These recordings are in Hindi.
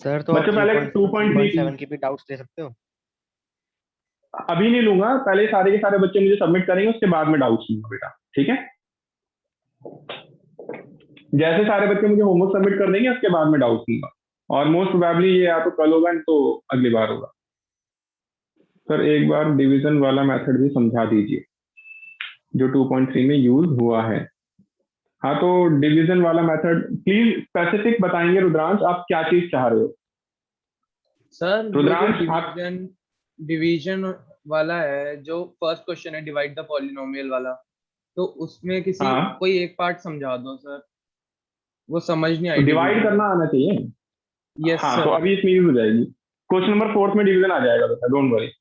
सर तो आप बच्चों पहले 2.3 3.7 की भी डाउट्स दे सकते हो। अभी नहीं लूंगा, पहले सारे के सारे बच्चे मुझे सबमिट करेंगे, उसके बाद में डाउट्स लूंगा बेटा, ठीक है। जैसे सारे बच्चे मुझे होमवर्क सबमिट कर देंगे उसके बाद में डाउट्स लूंगा, और मोस्ट प्रोबेबली ये या तो कल होगा नहीं तो अगली बार होगा। सर एक बार डिवीजन वाला मेथड भी समझा दीजिए जो 2.3 में यूज हुआ है। हाँ तो डिवीजन वाला मेथड प्लीज स्पेसिफिक बताएंगे रुद्रांश, आप क्या चीज चाह रहे हो। सर वो जो रुद्रांश आप डिवीजन डिवीजन वाला है, जो फर्स्ट क्वेश्चन है डिवाइड द पॉलिनोमियल वाला, तो उसमें किसी हाँ कोई एक पार्ट समझा दो सर, वो समझ नहीं तो आई डिवाइड डिवीजन। करना आना चाहिए। यस हाँ तो सर। अभी इसमें यूज हो जाएगी। क्वेश्चन नंबर 4 में डिवीजन आ जाएगा बेटा, डोंट वरी।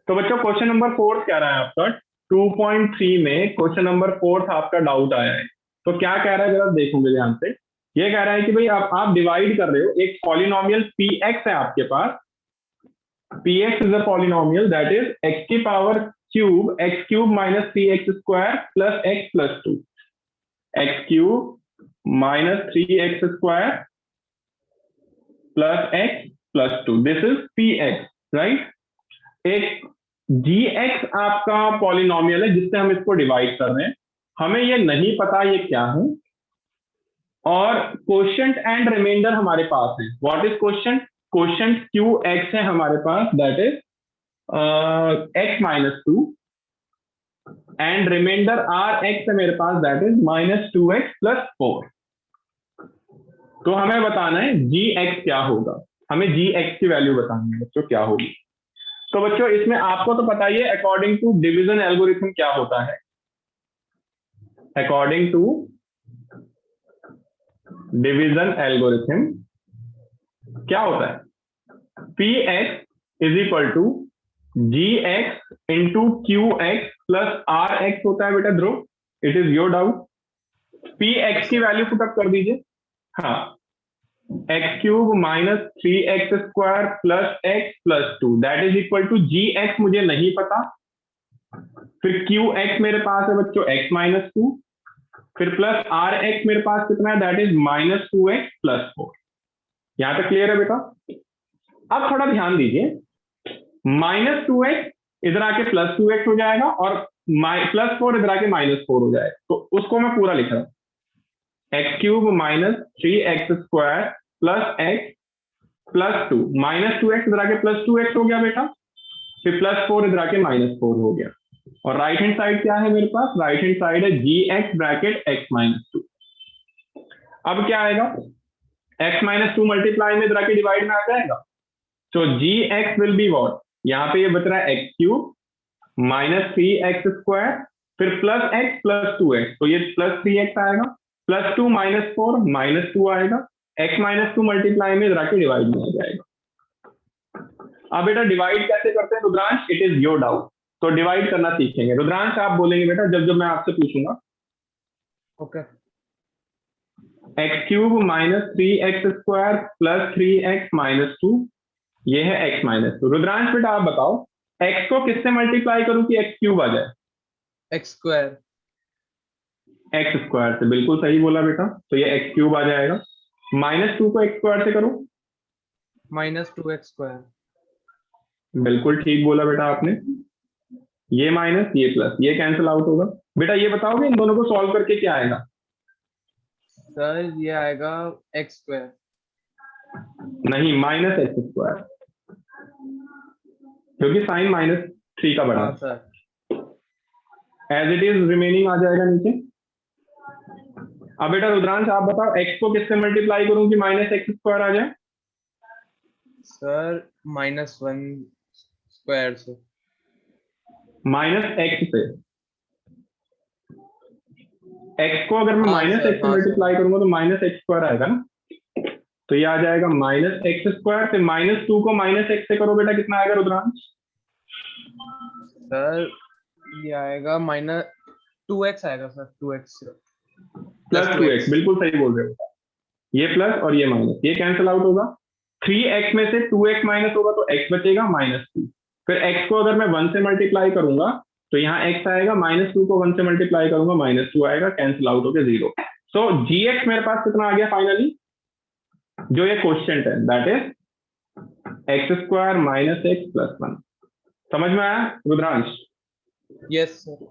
तो बच्चों क्वेश्चन नंबर 4 क्या रहा है आपका, 2.3 में क्वेश्चन नंबर 4 आपका डाउट आया है। तो क्या कह रहा है जरा देखोगे ध्यान से। ये कह रहा है कि भाई आप डिवाइड कर रहे हो, एक पॉलिनोमियल पी एक्स है आपके पास। P x is a polynomial that is x की power cube x cube minus three x square plus x plus two. X cube minus three x square plus x plus two, this is p x, right. एक जी एक्स आपका पॉलिनोमियल है जिससे हम इसको डिवाइड कर रहे हैं। हमें ये नहीं पता ये क्या है, और क्वोशिएंट एंड रिमाइंडर हमारे पास है। What is quotient, quotient q x है हमारे पास, that is x minus two, and remainder r x है मेरे पास, that is minus two x plus four. तो हमें बताना है जी एक्स क्या होगा, हमें जी एक्स की वैल्यू बतानी है बच्चों क्या होगी। तो बच्चों इसमें आपको तो पता ही है अकॉर्डिंग टू डिवीजन एल्गोरिथम क्या होता है। अकॉर्डिंग टू डिवीजन एल्गोरिथम क्या होता है, p x is equal to g x into q x plus r x होता है बेटा Dhruv, it is your doubt. P x की वैल्यू पुट अप कर दीजिए। हाँ, x cube minus three x square plus x plus two that is equal to g x मुझे नहीं पता, फिर क्यू एक्स मेरे पास है बच्चों एक्स माइनस टू, फिर प्लस आर एक्स मेरे पास कितना है, that is minus two x plus four. यहां तक क्लियर है बेटा। अब थोड़ा ध्यान दीजिए, माइनस टू एक्स इधर आके प्लस टू एक्स हो जाएगा, और प्लस फोर इधर आके माइनस फोर हो जाएगा, तो उसको मैं पूरा लिख रहा हूं। X cube minus three x square plus x plus two, minus two x इधर आके प्लस टू एक्स हो गया बेटा, फिर प्लस फोर इधर आके माइनस फोर हो गया, और राइट हैंड साइड क्या है मेरे पास, राइट हैंड साइड है g x bracket x minus two. अब क्या आएगा, एक्स माइनस टू मल्टीप्लाई में इधर आके डिवाइड में आ जाएगा, तो g x will be what, यहाँ पे ये बच रहा है x cube minus three x square फिर plus x plus two x, तो ये प्लस थ्री एक्स आएगा, plus two minus four minus two आएगा, एक्स माइनस टू मल्टीप्लाई में इधर आके डिवाइड में आ जाएगा। अब बेटा डिवाइड कैसे करते हैं Rudransh, it is your doubt, तो डिवाइड करना सीखेंगे। रुद्रांश आप बोलेंगे बेटा जब जब मैं आपसे पूछूंगा। Okay. X cube minus three x square plus three x minus to, ये है एक्स माइनस टू। रुद्रांश बेटा आप बताओ एक्स को किससे मल्टीप्लाई करूं कि एक्स क्यूब आ जाए। X square. एक्स स्क्वायर से, बिल्कुल सही बोला बेटा, तो ये एक्स क्यूब आ जाएगा। माइनस टू को एक्स स्क्वायर से करो, माइनस टू एक्स स्क्वायर। बिल्कुल ठीक बोला बेटा आपने। ये माइनस ये प्लस, ये कैंसिल आउट होगा। बेटा ये बताओगे इन दोनों को सॉल्व करके क्या आएगा। सर ये आएगा एक्स स्क्वायर। नहीं, माइनस एक्स स्क्वायर, क्योंकि साइन माइनस थ्री का बड़ा हाँ sir. As it is remaining आ जाएगा नीचे। अब बेटा रुद्रांश आप बताओ एक्स को किससे मल्टीप्लाई करूं कि माइनस एक्स स्क्वायर आ जाए। सर माइनस वन स्क्वायर से। माइनस एक्स से, एक्स को अगर मैं हाँ माइनस सर, एक्स से हाँ सर। मल्टीप्लाई करूंगा तो माइनस एक्स स्क्वायर आएगा ना, तो ये आ जाएगा माइनस एक्स स्क्वायर से, माइनस टू को माइनस एक्स से करो बेटा कितना आएगा रुद्रांश। सर ये आएगा माइनस टू एक्स आएगा sir, two x plus two x, बिल्कुल सही बोल रहे हो। ये प्लस और ये माइनस, ये कैंसिल आउट होगा। थ्री एक्स में से टू एक्स माइनस होगा तो एक्स बचेगा माइनस टू, फिर एक्स को अगर मैं वन से मल्टीप्लाई करूंगा तो यहाँ एक्स आएगा, माइनस टू को वन से मल्टीप्लाई करूंगा माइनस टू आएगा, कैंसिल आउट होकर जीरो। सो जी एक्स मेरे पास कितना आ गया फाइनली, जो ये क्वेश्चन है that is x square minus x plus 1। समझ में आया रुद्रांश? Yes sir.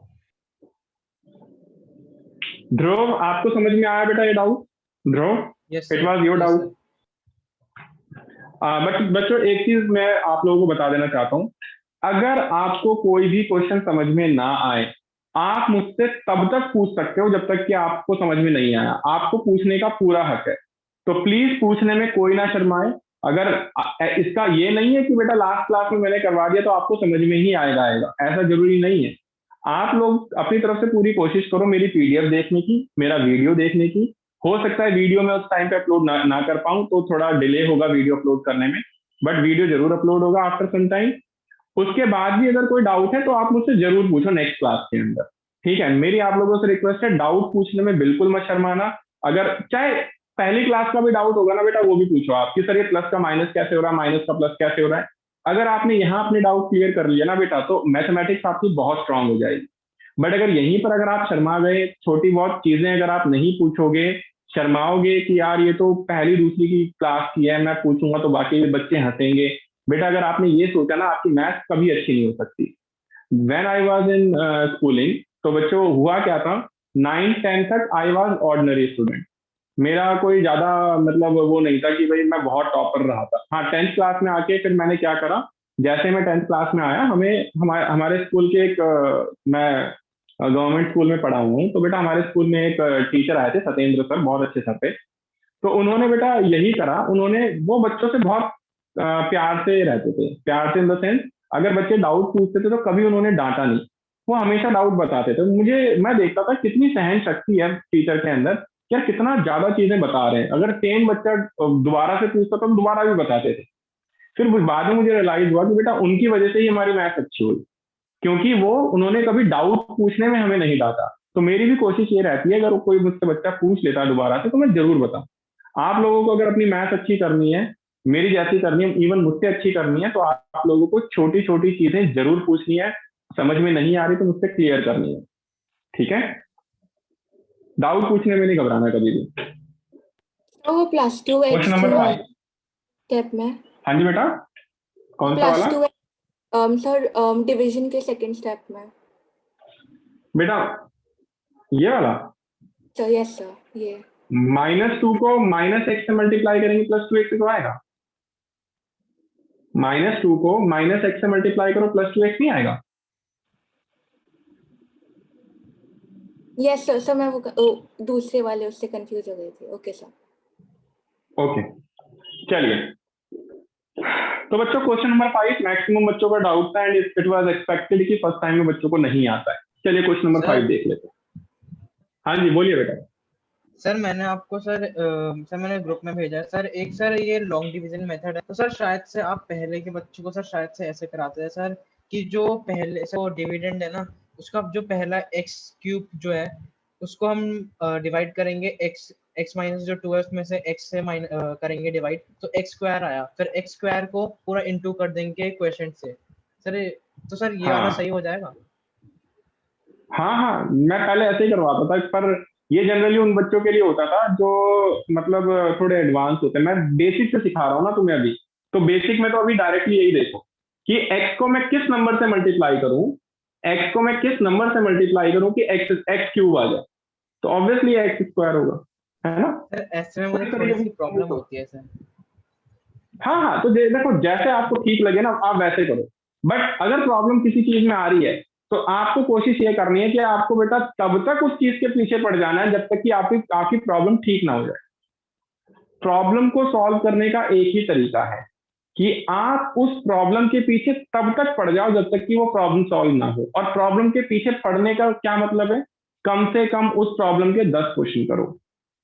ध्रुव, आपको समझ में आया बेटा ये doubt? Dhruv, yes it sir. Was your yes doubt? Sir. But बच्चों एक चीज मैं आप लोगों को बता देना चाहता हूँ, अगर आपको कोई भी क्वेश्चन समझ में ना आए, आप मुझसे तब तक पूछ सकते हो जब तक कि आपको समझ में नहीं आया। आपको पूछने का पूरा हक है, तो प्लीज पूछने में कोई ना शर्माए। अगर इसका ये नहीं है कि बेटा लास्ट क्लास में मैंने करवा दिया तो आपको समझ में ही आएगा, ऐसा जरूरी नहीं है। आप लोग अपनी तरफ से पूरी कोशिश करो मेरी पीडीएफ देखने की, मेरा वीडियो देखने की। हो सकता है वीडियो में उस टाइम पे अपलोड ना कर पाऊं, तो थोड़ा डिले होगा वीडियो अपलोड करने में, बट वीडियो जरूर अपलोड होगा आफ्टर सम टाइम। उसके बाद भी अगर कोई डाउट है तो आप मुझसे जरूर पूछो नेक्स्ट क्लास के अंदर, ठीक है? मेरी आप लोगों से रिक्वेस्ट है, डाउट पूछने में बिल्कुल मत शर्माना। अगर चाहे पहली क्लास का भी डाउट होगा ना बेटा, वो भी पूछो आप कि सर ये प्लस का माइनस कैसे हो रहा है, माइनस का प्लस कैसे हो रहा है। अगर आपने यहाँ अपने डाउट क्लियर कर लिया ना बेटा, तो मैथमेटिक्स आपकी बहुत स्ट्रांग हो जाएगी। बट अगर यहीं पर अगर आप शर्मा गए, छोटी बहुत चीजें अगर आप नहीं पूछोगे, शर्माओगे कि यार ये तो पहली दूसरी की क्लास की है, मैं पूछूंगा तो बाकी बच्चे हंसेंगे, बेटा अगर आपने ये सोचा ना, आपकी मैथ कभी अच्छी नहीं हो सकती। When I was in schooling, तो बच्चों हुआ क्या था, 9th 10th तक आई वाज ऑर्डिनरी स्टूडेंट। मेरा कोई ज्यादा मतलब वो नहीं था कि भाई मैं बहुत टॉपर रहा था। हाँ, 10th क्लास में आके फिर मैंने क्या करा, जैसे मैं 10th क्लास में आया, हमें हमारे स्कूल के एक मैं गवर्नमेंट स्कूल में पढ़ा हुआ हूँ, तो बेटा हमारे स्कूल में एक टीचर आए थे, सत्येंद्र सर, बहुत अच्छे सर थे। तो उन्होंने बेटा यही करा, उन्होंने वो बच्चों से बहुत प्यार से रहते थे, प्यार से इन द सेंस अगर बच्चे डाउट पूछते थे तो कभी उन्होंने डांटा नहीं, वो हमेशा डाउट बताते थे मुझे। मैं देखता था कितनी सहन शक्ति है टीचर के अंदर, क्या कितना ज्यादा चीजें बता रहे हैं। अगर सेम बच्चा दोबारा से पूछता तो दोबारा भी बताते थे। फिर बाद में मुझे रियलाइज हुआ कि बेटा उनकी वजह से ही हमारी मैथ अच्छी हुई, क्योंकि वो उन्होंने कभी डाउट पूछने में हमें नहीं डांटा। तो मेरी भी कोशिश ये रहती है, अगर कोई मुझसे बच्चा पूछ लेता है दोबारा से तो मैं जरूर बताऊं। आप लोगों को अगर अपनी मैथ अच्छी करनी है, मेरी जैसी करनी है, इवन मुझसे अच्छी करनी है, तो आप लोगों को छोटी छोटी चीजें जरूर पूछनी है। समझ में नहीं आ रही तो मुझसे क्लियर करनी है, ठीक है? डाउट पूछने में नहीं घबराना कभी भी। तो वो plus two question x number क्यों 5। स्टेप में? हाँ जी बेटा, कौन सा प्लस वाला? टू सर डिवीजन के सेकंड स्टेप में। बेटा ये वाला सर यस सर, ये -2 को -x से मल्टीप्लाई करेंगे +2x तो आएगा। -2 को -x से मल्टीप्लाई करो +2x नहीं आएगा? Yes sir. सर मैं दूसरे वाले उससे कंफ्यूज हो गई थी। Okay sir. ओके, चलिए। तो बच्चों क्वेश्चन नंबर 5 मैक्सिमम बच्चों का डाउट था, एंड इट वाज एक्सपेक्टेड कि फर्स्ट टाइम में बच्चों को नहीं आता है। चलिए क्वेश्चन नंबर 5 देख लेते हैं। हाँ जी बोलिए बेटा। सर मैंने आपको सर मैंने ग्रुप में भेजा है सर, एक सर ये लॉन्ग डिवीजन मेथड है, तो सर शायद से आप पहले के बच्चों को सर शायद से ऐसे कराते हैं सर कि जो पहले से वो डिविडेंड है ना, उसका जो पहला एक्स क्यूब जो है उसको हम डिवाइड करेंगे एक्स एक्स माइनस जो 2 है उसमें से एक्स से करेंगे डिवाइड, तो एक्स स्क्वायर आया, फिर एक्स स्क्वायर को पूरा इनटू कर देंगे क्वोशिएंट से सर। तो सर ये वाला हाँ सही हो जाएगा? हाँ हाँ, मैं पहले ऐसे ही करवाता था, पर ये जनरली उन बच्चों के लिए होता था जो मतलब थोड़े एडवांस होते हैं। मैं बेसिक से सिखा रहा हूँ ना तुम्हें अभी, तो बेसिक में तो अभी डायरेक्टली यही देखो कि x को मैं किस नंबर से मल्टीप्लाई करूं, x को मैं किस नंबर से मल्टीप्लाई करूं कि x क्यूब आ जाए, तो ऑब्वियसली एक्स स्क्वायर होगा, है ना? सर ऐसे में मुझे उस थोड़ी तरीके सी प्रॉब्लम से। होती है सर। हाँ हाँ, तो देखो जैसे आपको ठीक लगे ना आप वैसे करो। बट अगर प्रॉब्लम किसी चीज में आ रही है तो आपको कोशिश ये करनी है कि आपको बेटा तब तक उस चीज के पीछे पड़ जाना है जब तक कि आपकी प्रॉब्लम ठीक ना हो जाए। प्रॉब्लम को सॉल्व करने का एक ही तरीका है कि आप उस प्रॉब्लम के पीछे तब तक पड़ जाओ जब तक कि वो प्रॉब्लम सॉल्व ना हो। और प्रॉब्लम के पीछे पड़ने का क्या मतलब है, कम से कम उस प्रॉब्लम के 10 क्वेश्चन करो।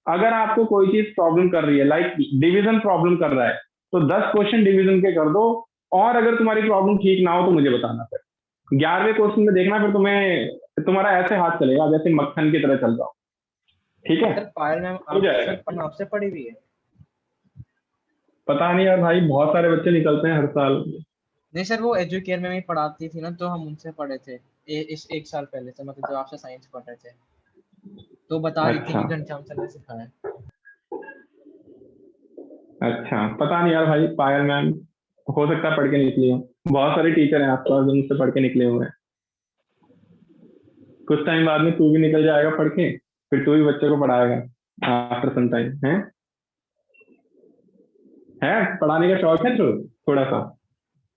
अगर आपको कोई चीज प्रॉब्लम कर रही है, लाइक डिवीजन प्रॉब्लम कर रहा है, तो 10 क्वेश्चन डिवीजन के कर दो। और अगर तुम्हारी प्रॉब्लम ठीक ना हो तो मुझे बताना, फिर 11वें क्वेश्चन में देखना, फिर तुम्हारा ऐसे हाथ चलेगा जैसे मक्खन की तरह चल जाओ, ठीक है? सर पायल मैम हो आप जाएगा। सर आपसे पढ़ी हुई है? पता नहीं यार भाई, बहुत सारे बच्चे निकलते हैं हर साल। नहीं सर, वो एजुकेयर में भी पढ़ाती थी ना, तो हम उनसे पढ़े थे इस एक साल पहले से, मतलब जब आपसे साइंस पढ़ रहे थे तो बता रही थी अच्छा, कि घनश्याम सर ने सिखाया है। अच्छा, पता नहीं यार भाई, पायल मैम हो सकता है पढ़ के निकली हो। बहुत सारे टीचर हैं आसपास जो मुझसे पढ़ के निकले हुए हैं। कुछ टाइम बाद में तू भी निकल जाएगा पढ़ के, फिर तू भी बच्चे को पढ़ाएगा आफ्टर सम टाइम। है पढ़ाने का शौक है तो थोड़ा सा?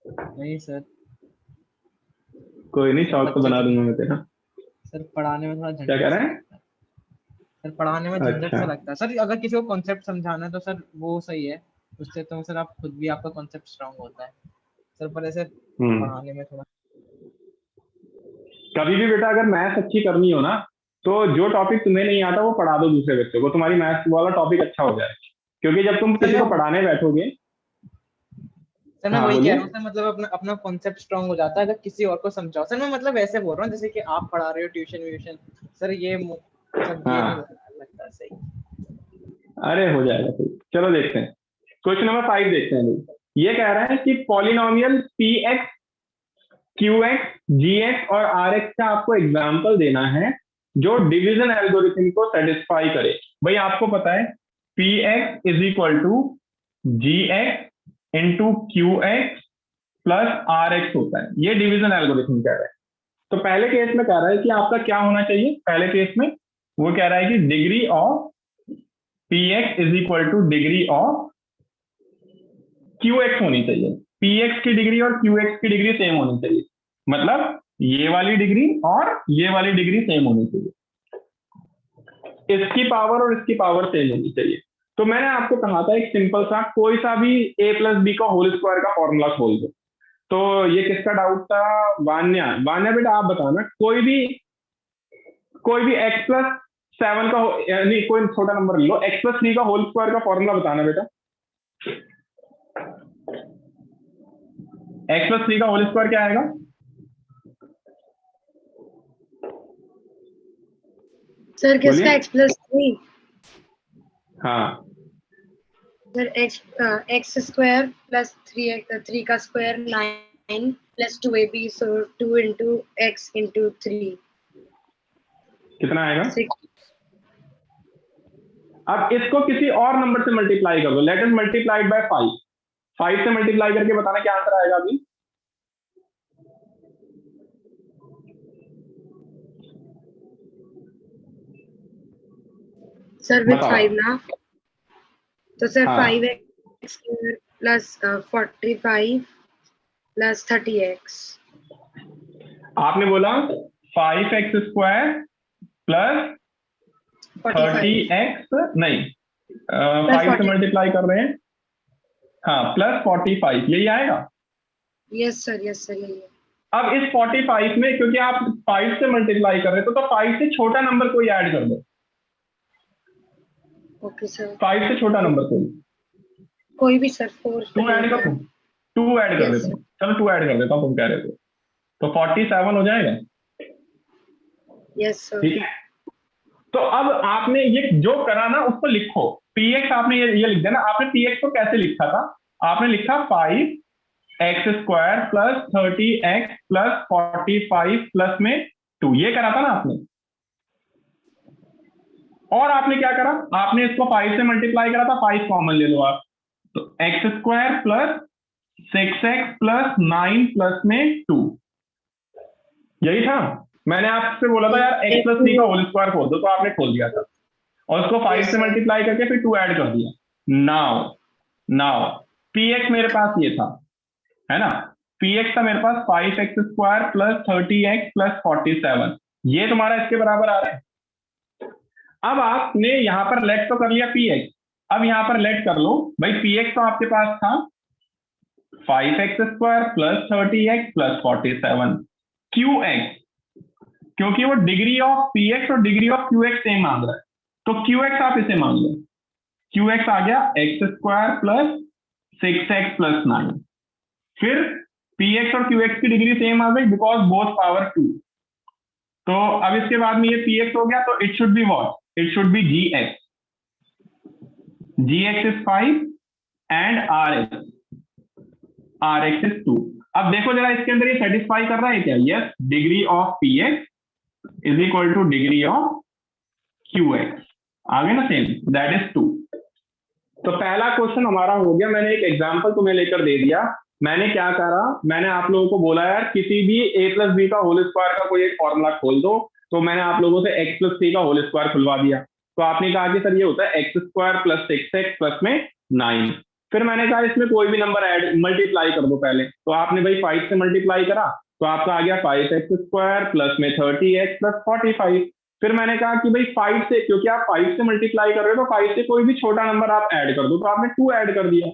नहीं सर, कोई नहीं, सर शौक तो बच्चे बना तो दूंगा मैं तेरा। सर पढ़ाने में थोड़ा क्या कह झंझट सा रहे हैं? लगता है। सर पढ़ाने में झंझट अच्छा। सा लगता है सर, अगर किसी को कॉन्सेप्ट समझाना है तो सर वो सही है, उससे तो सर आप खुद भी, आपका कॉन्सेप्ट स्ट्रांग होता है सर, पर ऐसे हम्म। पढ़ाने में थोड़ा। कभी भी बेटा अगर मैथ्स अच्छी करनी हो ना, तो जो टॉपिक तुम्हें नहीं आता वो पढ़ा दो दूसरे बच्चों को, तुम्हारी मैथ्स वाला टॉपिक अच्छा हो जाए। क्योंकि जब तुम सर किसी मैं को पढ़ाने बैठोगे। सर मैं हाँ वही कह बोलिए। रहा हूँ सर, मतलब अपना अपना कॉन्सेप्ट स्ट्रांग हो जाता है अगर किसी और को समझाओ। सर मैं मतलब ऐसे बोल रहा हूँ जैसे कि आप पढ़ा रहे हो ट्यूशन व्यूशन, सर सर ये नहीं हाँ, लगता सही। अरे हो जाएगा फिर। चलो देखते हैं, क्वेश्चन नंबर 5 देखते हैं भाई। ये कह रहा है कि polynomial p x, q x, g x और आर एक्स का आपको एग्जाम्पल देना है जो डिवीजन एल्गोरिथम को सेटिस्फाई करे। भाई आपको पता है p x is equal to g x into q x plus r x होता है, ये डिवीजन एल्गोरिथम कह रहा है। तो पहले केस में कह रहा है कि आपका क्या होना चाहिए, पहले केस में वो कह रहा है कि degree of P x is equal two degree of Q x होनी चाहिए। पी एक्स की डिग्री और क्यू एक्स की डिग्री सेम होनी चाहिए, मतलब ये वाली डिग्री और ये वाली डिग्री सेम होनी चाहिए, इसकी पावर और इसकी पावर सेम होनी चाहिए। तो मैंने आपको कहा था एक सिंपल सा कोई सा भी a प्लस बी का होल स्क्वायर का फॉर्मूला खोल दो। तो ये किसका डाउट था? वान्या। वान्या बेटा आप बताना, कोई भी x प्लस 7 का नहीं, कोई छोटा नंबर ले लो, x प्लस 3 का होल स्क्वायर का फॉर्मूला बताना बेटा। x प्लस 3 का होल स्क्वायर क्या आएगा? सर किसका बोलिए। x+3? हाँ, सर x स्क्वायर प्लस 3 का स्क्वायर 9 प्लस 2ab, सो 2 इंटू x इंटू 3 कितना आएगा? 6। अब इसको किसी और नंबर से मल्टीप्लाई कर दो, लेट अस मल्टीप्लाइड बाय 5। 5 से मल्टीप्लाई करके बताना क्या आंसर आएगा अभी। सर विद बताओ। 5 ना, तो सर हाँ, 5x प्लस 45 प्लस 30x। आपने बोला 5x स्क्वायर प्लस 45 30x, नहीं, प्लस 5 से 40। मल्टीप्लाई कर रहे हैं। हाँ, प्लस 45 यही आएगा। यस सर यही है। अब इस 45 में क्योंकि आप 5 से मल्टीप्लाई कर रहे हो तो 5 से छोटा नंबर कोई ऐड कर दो। ओके सर, 5 से छोटा नंबर कोई भी सर 4 2 ऐड कर दो। 2 ऐड कर यस देता सर। हूँ, चलो 2 ऐड कर देता हूँ, तुम कह रहे थे तो 47 हो जाएगा। Yes sir. ठीक है, तो अब आपने ये जो करा ना उसको लिखो। px आपने ये लिख देना। आपने px को कैसे लिखा था? आपने लिखा 5x square plus 30x plus 45 plus में 2, ये करा था ना आपने। और आपने क्या करा? आपने इसको 5 से मल्टीप्लाई करा था, 5 कॉमन ले लो आप, तो x square plus 6x plus 9 plus में 2, यही था। मैंने आपसे बोला था यार x प्लस 3 का होल स्क्वायर खोल दो, तो आपने खोल दिया था और उसको 5 से मल्टीप्लाई करके फिर 2 ऐड कर दिया। नाउ px मेरे पास ये था, है ना, px था मेरे पास 5x square plus 30x plus 47, ये तुम्हारा इसके बराबर आ रहा है। अब आपने यहां पर लेट तो कर लिया px, अब यहां पर लेट कर लो भाई। px तो आपके पास था 5x square plus 30x plus 47, qx क्योंकि वो डिग्री ऑफ px और डिग्री ऑफ qx सेम मांग रहा है, तो qx आप इसे मान लो। qx आ गया x square plus 6x plus 9, फिर px और qx की डिग्री सेम आ गई बिकॉज बोथ पावर 2। तो अब इसके बाद में ये px हो गया, तो it should be what? It should be gx। gx is 5 and rx is 2। अब देखो जरा इसके अंदर ये सेटिस्फाई कर रहा है क्या? Yes, degree of px is equal two degree of qx, आ गए ना सेम, दैट इज 2। तो पहला क्वेश्चन हमारा हो गया, मैंने एक एग्जांपल तुम्हें लेकर दे दिया। मैंने क्या करा, मैंने आप लोगों को बोला यार किसी भी a प्लस बी का होल स्क्वायर का कोई एक फॉर्मूला खोल दो, तो मैंने आप लोगों से x प्लस थ्री का होल स्क्वायर खुलवा दिया। तो आपने कहा कि सर ये होता है x square plus 6x plus में 9। फिर मैंने कहा इसमें कोई भी नंबर ऐड मल्टीप्लाई कर दो पहले, तो आपने भाई 5 से मल्टीप्लाई करा तो आपका आ गया 5x स्क्वायर प्लस में 30x प्लस 45। फिर मैंने कहा कि भाई 5 से, क्योंकि आप 5 से मल्टीप्लाई कर रहे हो तो 5 से कोई भी छोटा नंबर आप ऐड कर दो, तो आपने 2 ऐड कर दिया,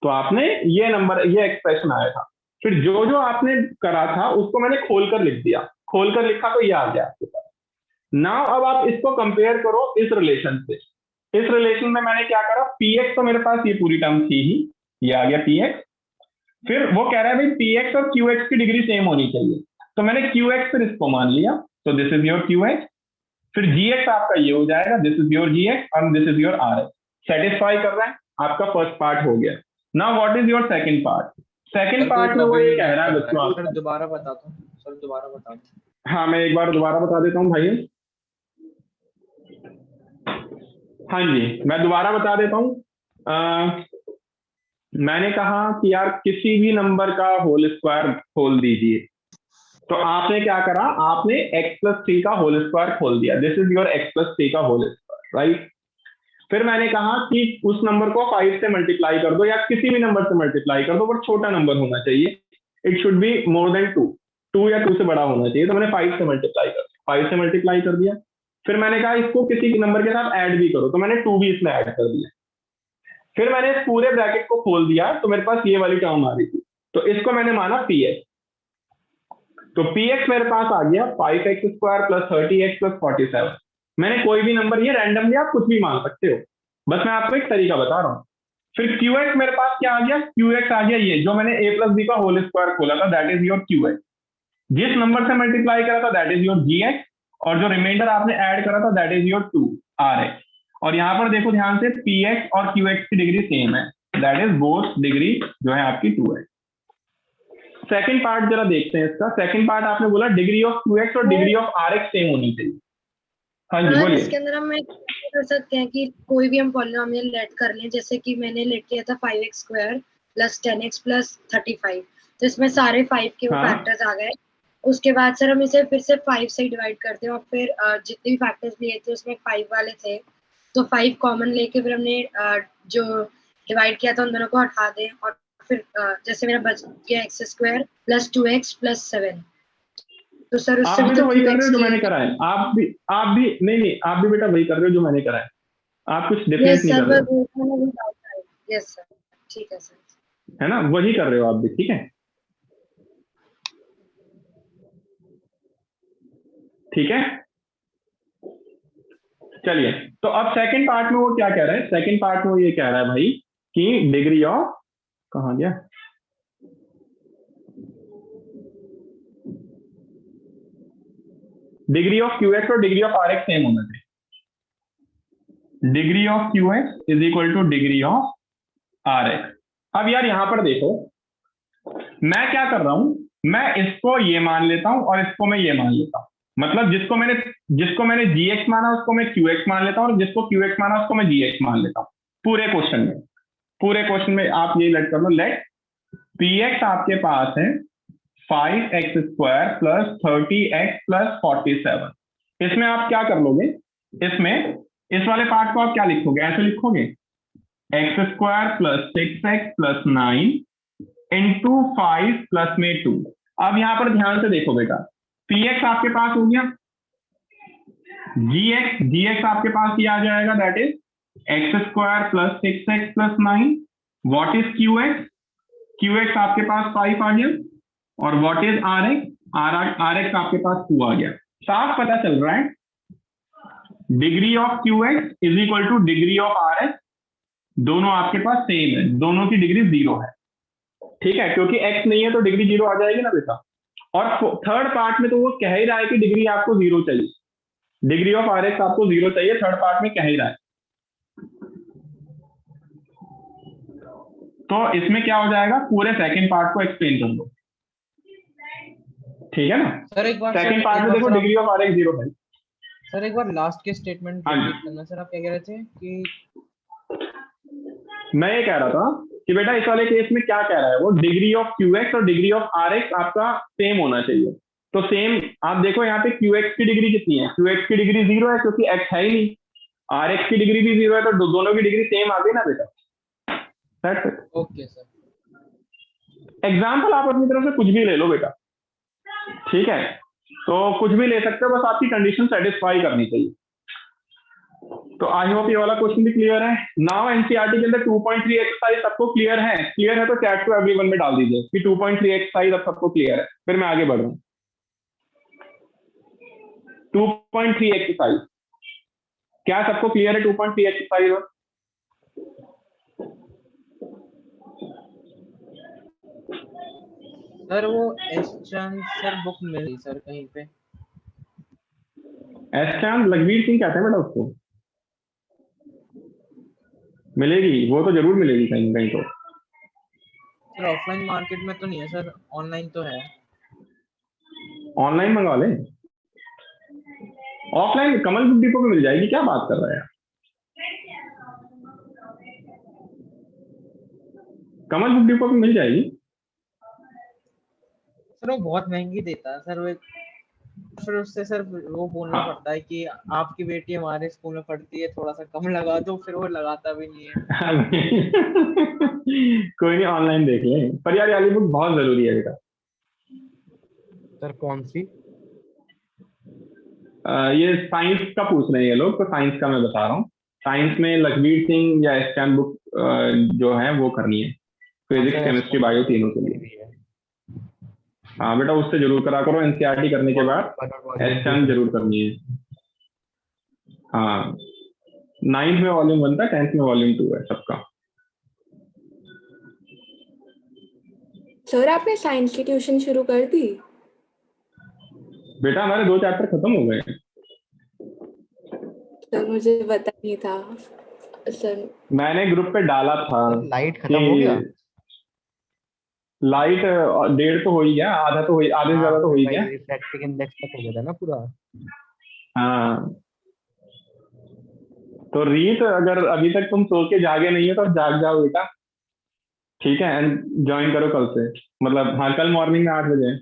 तो आपने ये नंबर, ये एक्सप्रेशन आया था। फिर जो जो आपने करा था उसको मैंने खोलकर लिख दिया, खोलकर लिखा तो ये आ गया आपके पास। नाउ अब आप इसको कंपेयर करो इस रिलेशन से। इस रिलेशन में मैंने क्या करा, px तो मेरे पास ये पूरी टर्म थी ही, ये आ गया px। फिर वो कह रहा है भाई px और qx की डिग्री सेम होनी चाहिए, तो मैंने qx फिर इसको मान लिया, तो दिस इज योर qx। फिर gx आपका ये हो जाएगा, दिस इज योर gx और this is your rx। Satisfy कर रहा है, आपका फर्स्ट पार्ट हो गया। Now what is your second part? Second part में वो ये कह रहा है बच्चों, सर दोबारा बता दो, सर दोबारा बता दो। हाँ मैं एक बार दोबारा बता देता हूँ भाई। हाँ जी मैं दोबारा बता देता हूँ। मैंने कहा कि यार किसी भी नंबर का होल स्क्वायर खोल दीजिए, तो आपने क्या करा, आपने x प्लस थ्री का होल स्क्वायर खोल दिया, this is your x plus three का होल स्क्वायर, राइट। फिर मैंने कहा कि उस नंबर को 5 से मल्टीप्लाई कर दो या किसी भी नंबर से मल्टीप्लाई कर दो, पर छोटा नंबर होना चाहिए, it should be more than 2 या 2 से बड़ा होना चाहिए। तो मैंने 5 से मल्टीप्लाई कर दिया, 5 से मल्टीप्लाई कर दिया। फिर मैंने कहा इसको किसी नंबर के साथ ऐड भी करो, तो मैंने 2 भी इसमें ऐड कर दिया। फिर मैंने इस पूरे ब्रैकेट को खोल दिया, तो मेरे पास ये वाली टर्म आ रही थी, तो इसको मैंने माना px। तो px मेरे पास आ गया 5x square plus 30x plus 47। मैंने कोई भी नंबर, ये रैंडमली आप कुछ भी मान सकते हो, बस मैं आपको एक तरीका बता रहा हूँ। फिर qx मेरे पास क्या आ गया, qx आ गया ये जो मैंने a प्लस बी का होल स्क्वायर खोला था, दैट इज योर qx। जिस नंबर से मल्टीप्लाई करा था दैट इज योर gx, और जो रिमाइंडर आपने ऐड करा था दैट इज योर 2rx। और यहाँ पर देखो ध्यान से, px और qx की डिग्री सेम है, दैट इज बोथ डिग्री जो है आपकी 2 है। सेकंड पार्ट जरा देखते हैं इसका। सेकंड पार्ट आपने बोला डिग्री ऑफ qx और डिग्री ऑफ rx सेम होनी चाहिए। हाँ जी बोलिए। इसके अंदर हम कर सकते हैं कि कोई भी हम पॉलिनोमियल लेट कर लें, जैसे कि मैंने लेट किया था 5x square plus 10x plus 35, तो इसमें सारे 5 के वो फैक्टर्स आ गए। उसके बाद सर हम इसे फिर से 5 से डिवाइड करते हैं, और फिर जितने भी फैक्टर्स लिए थे उसमें 5 वाले थे, तो 5 कॉमन लेके फिर हमने जो डिवाइड किया था उन दोनों को हटा दें, और फिर जैसे मेरा बच गया x square plus 2x plus 7। तो सर उससे आप भी तो वही कर रहे हो जो मैंने की करा है, आप भी नहीं आप भी बेटा वही कर रहे हो जो मैंने करा है, आप कुछ डिफरेंस नहीं कर रहे हो। यस सर, ठीक है सर, है ना, वही कर रहे हो आप भी, ठीक है ठीक है। चलिए, तो अब सेकंड पार्ट में वो क्या कह रहा है, सेकंड पार्ट में वो ये कह रहा है भाई कि डिग्री ऑफ, कहाँ गया, डिग्री ऑफ qx और डिग्री ऑफ rx सेम होना चाहिए। Degree of qx is equal two degree of rx। अब यार यहां पर देखो, मैं क्या कर रहा हूं, मैं इसको ये मान लेता हूं और इसको मैं ये मान लेता हूं, मतलब जिसको मैंने gx माना उसको मैं qx मान लेता हूं, और जिसको qx माना उसको मैं gx मान लेता हूं। पूरे क्वेश्चन में आप ये लेट कर लो, लेट px आपके पास है 5x square plus 30x plus 47। इसमें आप क्या कर लोगे, इसमें इस वाले पार्ट को आप क्या लिखोगे, ऐसे लिखोगे x square plus 6x plus 9 into 5 plus में 2। अब यहां पर ध्यान से देखो बेटा, px आपके पास हो गया, gx आपके पास ये आ जाएगा, that is x square plus 6x plus 9। What is qx आपके पास 5 आ गया, और व्हाट इज rx आपके पास 2 आ गया। साफ पता चल रहा है degree of qx is equal two degree of rx, दोनों आपके पास सेम है, दोनों की डिग्री 0 है, ठीक है, क्योंकि x नहीं है तो डिग्री 0 आ जाएगी ना बेटा। और थर्ड पार्ट में तो वो कह ही रहा है कि डिग्री आपको 0 चाहिए, डिग्री ऑफ rx आपको 0 चाहिए, थर्ड पार्ट में कह ही रहा है। तो इसमें क्या हो जाएगा, पूरे सेकंड पार्ट को एक्सप्लेन कर दो, ठीक है ना। सर एक बार सेकंड पार्ट में देखो डिग्री ऑफ rx 0 है। सर एक बार लास्ट के स्टेटमेंट रिपीट करना सर, आप क्या कह रहे थे कि मैं ये कह रहा था कि बेटा इस वाले केस में क्या कह रहा है वो, डिग्री ऑफ क्यू एक्स और डिग्री ऑफ आर एक्स आपका सेम होना चाहिए। तो सेम आप देखो यहाँ पे क्यू एक्स की डिग्री कितनी है, क्यू एक्स की डिग्री 0 है क्योंकि एक्स है ही नहीं, आर एक्स की डिग्री भी 0 है, तो दोनों की डिग्री सेम आ गई ना बेटा। That's it. Okay sir. Example आप अपनी तरफ से कुछ भी ले लो बेटा, ठीक है, तो कुछ भी ले सकते हो, बस आपकी कंडीशन सेटिस्फाई करनी चाहिए। तो आई होप ये वाला क्वेश्चन भी क्लियर है। नाउ एनसीईआरटी के अंदर 2.3 एक्सरसाइज सबको क्लियर है? क्लियर है तो चैट टू एवरीवन में डाल दीजिए कि 2.3 एक्सरसाइज अब सबको क्लियर है, फिर मैं आगे बढ़ रहा हूँ। 2.3 एक्सरसाइज क्या सबको क्लियर है? 2.3 एक्सरसाइज सर वो एसचांद सर बुक मिली सर कहीं पे। एसचांद लखबीर सिंह कहते हैं बेटा उसको, मिलेगी वो तो जरूर मिलेगी कहीं ना कहीं। तो सर ऑफलाइन मार्केट में तो नहीं है सर, ऑनलाइन तो है। ऑनलाइन मंगवा ले, ऑफलाइन कमल बुक डिपो पे मिल जाएगी, क्या बात कर रहा है यार। कमल बुक डिपो पे मिल जाएगी। सर वो बहुत महंगी देता है सर, वो फिर उससे सर वो बोलना हाँ। पड़ता है कि आपकी बेटी हमारे स्कूल में पढ़ती है, थोड़ा सा कम लगा दो, फिर वो लगाता भी नहीं है। कोई नहीं, ऑनलाइन देख ले, पर यार वाली बुक बहुत जरूरी है बेटा। सर कौन सी? ये साइंस का पूछ रहे हैं ये लोग, तो साइंस का मैं बता रहा हूँ। साइंस में लखबीर सिंह या एसचांद बुक जो है वो करनी है, फिजिक्स केमिस्ट्री बायो तीनों के लिए। हाँ बेटा उससे जरूर करा करो, एनसीईआरटी करने के बाद एसचांद जरूर करनी है। हाँ 9th में वॉल्यूम 1 था, 10th में वॉल्यूम 2 है सबका। सर आपने साइंस की ट्यूशन शुरू कर दी? बेटा हमारे 2 चैप्टर खत्म हो गए। सर मुझे पता नहीं था सर। मैंने ग्रुप पे डाला था। लाइट खत्म हो गया? लाइट 1.5 तो हो ही गया, आधा तो हो, आधे से ज्यादा तो हो ही गया। रिफ्रैक्टिव इंडेक्स तक हो गया था ना पूरा। हाँ तो रीत अगर अभी तक तुम सो के जागे नहीं हो तो जाग जाओ बेटा, ठीक है, एंड ज्वाइन करो कल से, मतलब हाँ कल मॉर्निंग में 8 बजे।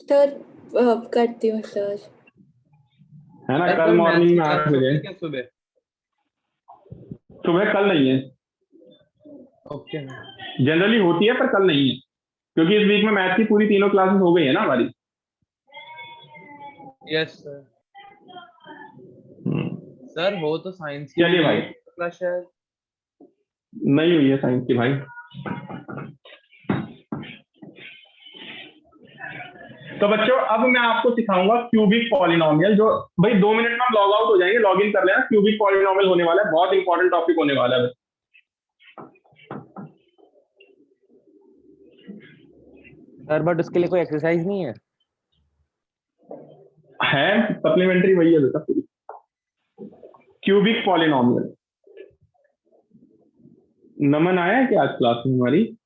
सर करती हूँ सर। है ना, कल मॉर्निंग में 8 बजे। सुबह सुबह कल नहीं है, ओके जनरली होती है पर कल नहीं है, क्योंकि इस वीक में मैथ की पूरी तीनों क्लासेस हो गई है ना हमारी। Yes sir. सर हो तो साइंस की चलिए भाई, क्लास शायद नहीं हुई है साइंस की भाई। तो बच्चों अब मैं आपको सिखाऊंगा क्यूबिक पॉलिनोमियल, जो भाई 2 मिनट में हम लॉग आउट हो जाएंगे, लॉग इन कर लेना। क्यूबिक पॉलिनोमियल होने वाला है, बहुत इंपॉर्टेंट टॉपिक होने वाला है। सर बट उसके लिए कोई एक्सरसाइज नहीं है? है सप्लीमेंट्री, वही है बेटा पूरी। Cubic polynomial. नमन आया है क्या आज क्लास में हमारी?